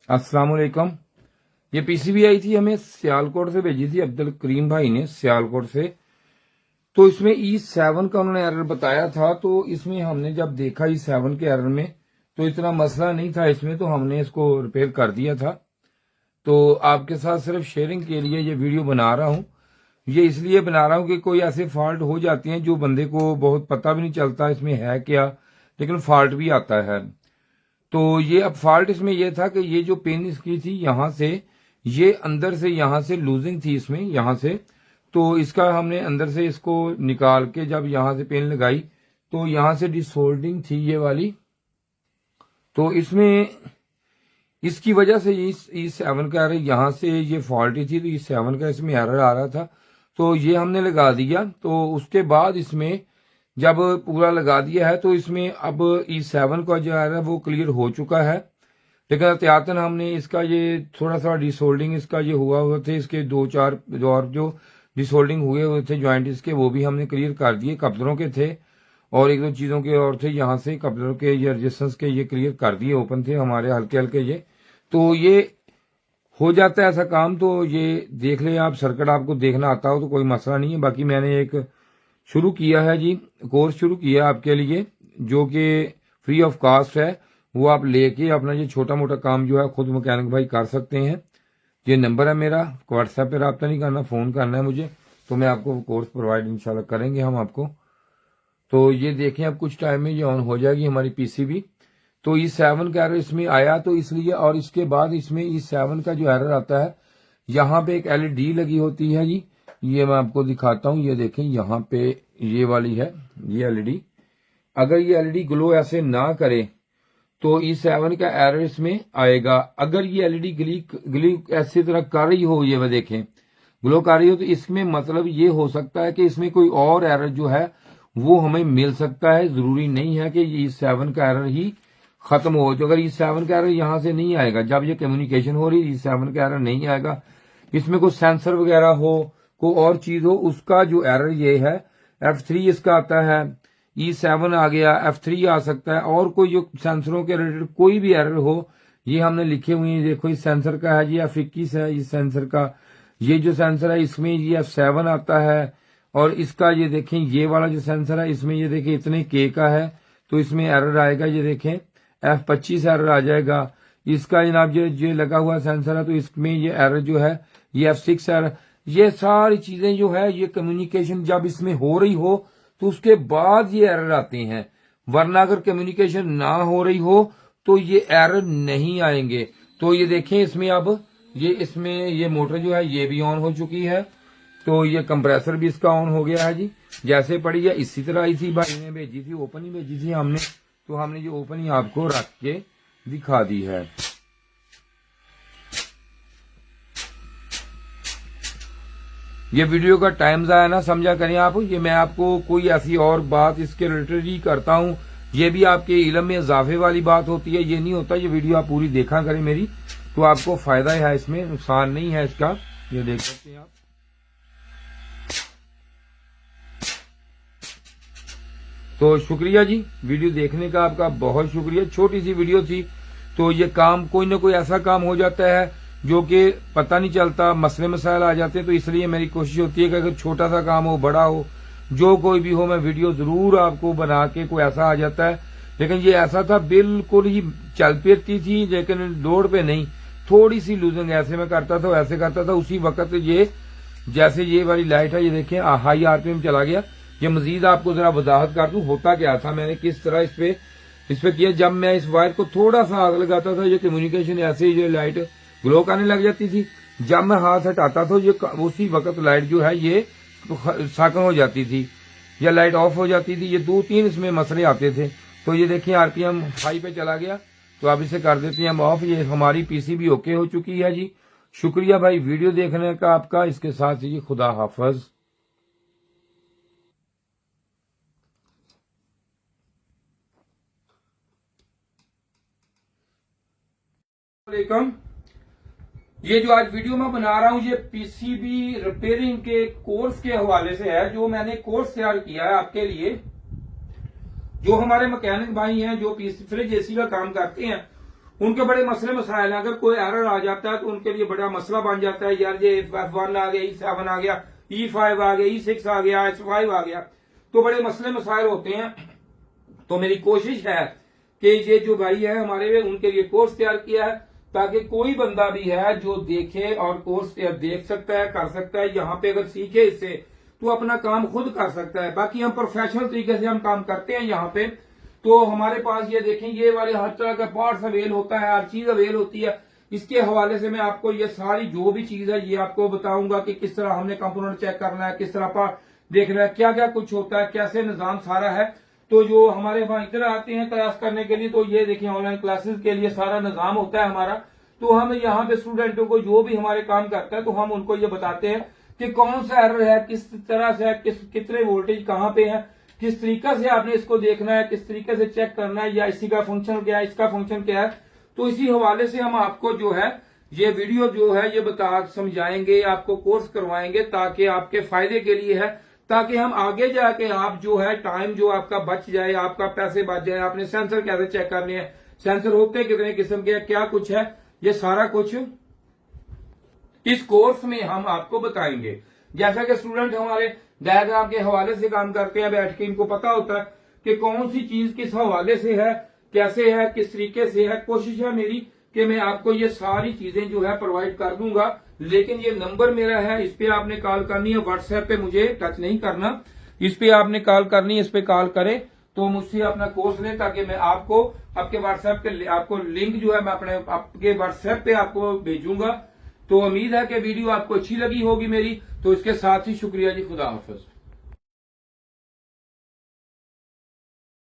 अस्सलाम वालेकुम। ये पीसीबी आई थी, हमें सियालकोट से भेजी थी अब्दुल करीम भाई ने सियालकोट से। तो इसमें E7 का उन्होंने एरर बताया था। तो इसमें हमने जब देखा E7 के एरर में तो इतना मसला नहीं था इसमें, तो हमने इसको रिपेयर कर दिया था। तो आपके साथ सिर्फ शेयरिंग के लिए ये वीडियो बना रहा हूँ। ये इसलिए बना रहा हूँ कि कोई ऐसे फॉल्ट हो जाते हैं जो बंदे को बहुत पता भी नहीं चलता इसमें है क्या, लेकिन फॉल्ट भी आता है। तो ये अब फॉल्ट इसमें ये था कि ये जो पिन इसकी थी यहां से, ये अंदर से यहां से लूजिंग थी इसमें यहां से। तो इसका हमने अंदर से इसको निकाल के जब यहां से पिन लगाई तो यहां से डिसोल्डिंग थी ये वाली। तो इसमें इसकी वजह से E7 का एरर यहां से ये फॉल्टी थी, तो E7 का इसमें एरर आ रहा था। तो ये हमने लगा दिया। तो उसके बाद इसमें जब पूरा लगा दिया है तो इसमें अब E7 का जो है वो क्लियर हो चुका है। लेकिन एहतियातन हमने इसका ये थोड़ा सा डिसोल्डिंग इसका ये हुआ हुए थे, इसके दो चार और जो डिसोल्डिंग हुए हुए थे ज्वाइंट इसके, वो भी हमने क्लियर कर दिए। कपलरों के थे और एक दो चीजों के और थे, यहाँ से कपलरों के ये रेजिस्टेंस के ये क्लियर कर दिए, ओपन थे हमारे हल्के हल्के ये। तो ये हो जाता है ऐसा काम। तो ये देख ले आप, सर्किट आपको देखना आता हो तो कोई मसला नहीं है। बाकी मैंने एक शुरू किया है जी, कोर्स शुरू किया आपके लिए जो कि फ्री ऑफ कॉस्ट है। वो आप लेके अपना ये छोटा मोटा काम जो है खुद मैकेनिक भाई कर सकते हैं। ये नंबर है मेरा, व्हाट्सएप पे रब्ता नहीं करना, फोन करना है मुझे, तो मैं आपको कोर्स प्रोवाइड इंशाल्लाह करेंगे हम आपको। तो ये देखें अब कुछ टाइम में ये ऑन हो जाएगी हमारी पीसीबी। तो E7 का एरर इसमें आया तो इसलिए, और इसके बाद इसमें E7 का जो एरर आता है यहाँ पे एक LED लगी होती है जी। ये मैं आपको दिखाता हूँ, ये देखें यहाँ पे ये वाली है ये LED। अगर ये LED ग्लो ऐसे ना करे तो E7 का एरर इसमें आएगा। अगर ये LED ग्ली ऐसी तरह कर रही हो, ये वह देखें ग्लो कर रही हो, तो इसमें मतलब ये हो सकता है कि इसमें कोई और एरर जो है वो हमें मिल सकता है। जरूरी नहीं है कि E7 का एरर ही खत्म हो। तो अगर E7 का एरर यहां से नहीं आएगा, जब ये कम्युनिकेशन हो रही E7 का एरर नहीं आएगा, इसमें कोई सेंसर वगैरह हो, कोई और चीज हो, उसका जो एरर ये है F3 इसका आता है, E7 आ गया, F3 आ सकता है, और कोई जो सेंसरों के रिलेटेड कोई भी एरर हो ये हमने लिखे हुए हैं। देखो इस सेंसर का है ये F21 है, इस सेंसर का ये जो सेंसर है इसमें ये F7 आता है। और इसका ये देखें ये वाला जो सेंसर है इसमें ये देखें इतने K का है, तो इसमें एरर आएगा, ये देखें F25 एरर आ जाएगा। इसका जनाब ये लगा हुआ सेंसर है, तो इसमें ये एरर जो है ये F6 एरर। ये सारी चीजें जो है ये कम्युनिकेशन जब इसमें हो रही हो तो उसके बाद ये एरर आते हैं, वरना अगर कम्युनिकेशन ना हो रही हो तो ये एरर नहीं आएंगे। तो ये देखें इसमें अब ये इसमें ये मोटर जो है ये भी ऑन हो चुकी है। तो ये कंप्रेसर भी इसका ऑन हो गया है जी। जैसे पड़ी है इसी तरह आई थी, भाई ने भेजी थी, ओपन ही भेजी थी हमने, तो हमने ये ओपन ही आपको रख के दिखा दी है। ये वीडियो का टाइम जाया ना समझा करें आप। ये मैं आपको कोई ऐसी और बात इसके रिलेटेड ही करता हूँ, ये भी आपके इल्म में इजाफे वाली बात होती है, ये नहीं होता। ये वीडियो आप पूरी देखा करें मेरी, तो आपको फायदा है, इसमें नुकसान नहीं है इसका। ये देख सकते हैं आप। तो शुक्रिया जी वीडियो देखने का, आपका बहुत शुक्रिया। छोटी सी वीडियो थी, तो ये काम कोई ना कोई ऐसा काम हो जाता है जो कि पता नहीं चलता, मसले मसाइल आ जाते हैं। तो इसलिए मेरी कोशिश होती है कि अगर छोटा सा काम हो बड़ा हो जो कोई भी हो, मैं वीडियो जरूर आपको बना के, कोई ऐसा आ जाता है। लेकिन ये ऐसा था बिल्कुल ही चल पेती थी, लेकिन लोड पे नहीं, थोड़ी सी लूजिंग, ऐसे में करता था वैसे करता था। उसी वक्त ये जैसे ये वाली लाइट है ये देखें हाई RPM चला गया। ये मजीद आपको जरा वजाहत कर दूं होता क्या था, मैंने किस तरह इस पे किया। जब मैं इस वायर को थोड़ा सा आग लगाता था ये कम्युनिकेशन ऐसे ही, ये लाइट ग्लो करने लग जाती थी। जब मैं हाथ हटाता था ये उसी वक्त लाइट जो है ये साकन हो जाती थी या लाइट ऑफ हो जाती थी। ये 2-3 इसमें मसले आते थे। तो ये देखिए RPM हाई पे चला गया, तो अब इसे कर देते हैं हम ऑफ। ये हमारी पीसीबी ओके हो चुकी है जी। शुक्रिया भाई वीडियो देखने का आपका। इसके साथ ही खुदा हाफिज। ये जो आज वीडियो मैं बना रहा हूं ये पीसीबी रिपेयरिंग के कोर्स के हवाले से है, जो मैंने कोर्स तैयार किया है आपके लिए। जो हमारे मैकेनिक भाई हैं जो फ्रिज एसी का काम करते हैं उनके बड़े मसले मसाइल हैं। अगर कोई एरर आ जाता है तो उनके लिए बड़ा मसला बन जाता है, यार ये F1 आ गया, E7 आ गया, E5 आ गया, E6 आ गया, H5 आ गया, तो बड़े मसले मसाइल होते हैं। तो मेरी कोशिश है कि ये जो भाई है हमारे, उनके लिए कोर्स तैयार किया है ताकि कोई बंदा भी है जो देखे और कोर्स देख सकता है, कर सकता है, यहाँ पे अगर सीखे इससे तो अपना काम खुद कर सकता है। बाकी हम प्रोफेशनल तरीके से हम काम करते हैं यहाँ पे। तो हमारे पास ये देखें, ये वाले हर तरह का पार्ट्स अवेल होता है, हर चीज अवेल होती है। इसके हवाले से मैं आपको ये सारी जो भी चीज है ये आपको बताऊंगा कि किस तरह हमने कंपोनेंट चेक करना है, किस तरह पार्ट देखना है, क्या क्या कुछ होता है, कैसे निजाम सारा है। तो जो हमारे वहां इधर आते हैं क्लास करने के लिए, तो ये देखिए ऑनलाइन क्लासेस के लिए सारा निजाम होता है हमारा। तो हम यहाँ पे स्टूडेंटों को जो भी हमारे काम करता है तो हम उनको ये बताते हैं कि कौन सा एरर है, किस तरह से है, कितने वोल्टेज कहाँ पे है, किस तरीका से आपने इसको देखना है, किस तरीके से चेक करना है, या इसी का फंक्शन क्या है, इसका फंक्शन क्या है। तो इसी हवाले से हम आपको जो है ये वीडियो जो है ये बता समझाएंगे, आपको कोर्स करवाएंगे ताकि आपके फायदे के लिए है, ताकि हम आगे जाके आप जो है टाइम जो आपका बच जाए, आपका पैसे बच जाए। आपने सेंसर कैसे चेक करने हैं, सेंसर होते कितने किस्म के, क्या कुछ है, ये सारा कुछ इस कोर्स में हम आपको बताएंगे। जैसा कि स्टूडेंट हमारे डायग्राम के हवाले से काम करते हैं बैठ के, इनको पता होता है कि कौन सी चीज किस हवाले से है, कैसे है, किस तरीके से है। कोशिश है मेरी कि मैं आपको ये सारी चीजें जो है प्रोवाइड कर दूंगा। लेकिन ये नंबर मेरा है, इस पे आपने कॉल करनी है, व्हाट्सएप पे मुझे टच नहीं करना, इस पे आपने कॉल करनी है। इस पे कॉल करें तो मुझसे अपना कोर्स लें ताकि मैं आपको आपके व्हाट्सएप पे आपको लिंक जो है मैं अपने आपके व्हाट्सएप पे आपको भेजूंगा। तो उम्मीद है कि वीडियो आपको अच्छी लगी होगी मेरी। तो इसके साथ ही शुक्रिया जी, खुदा हाफिज।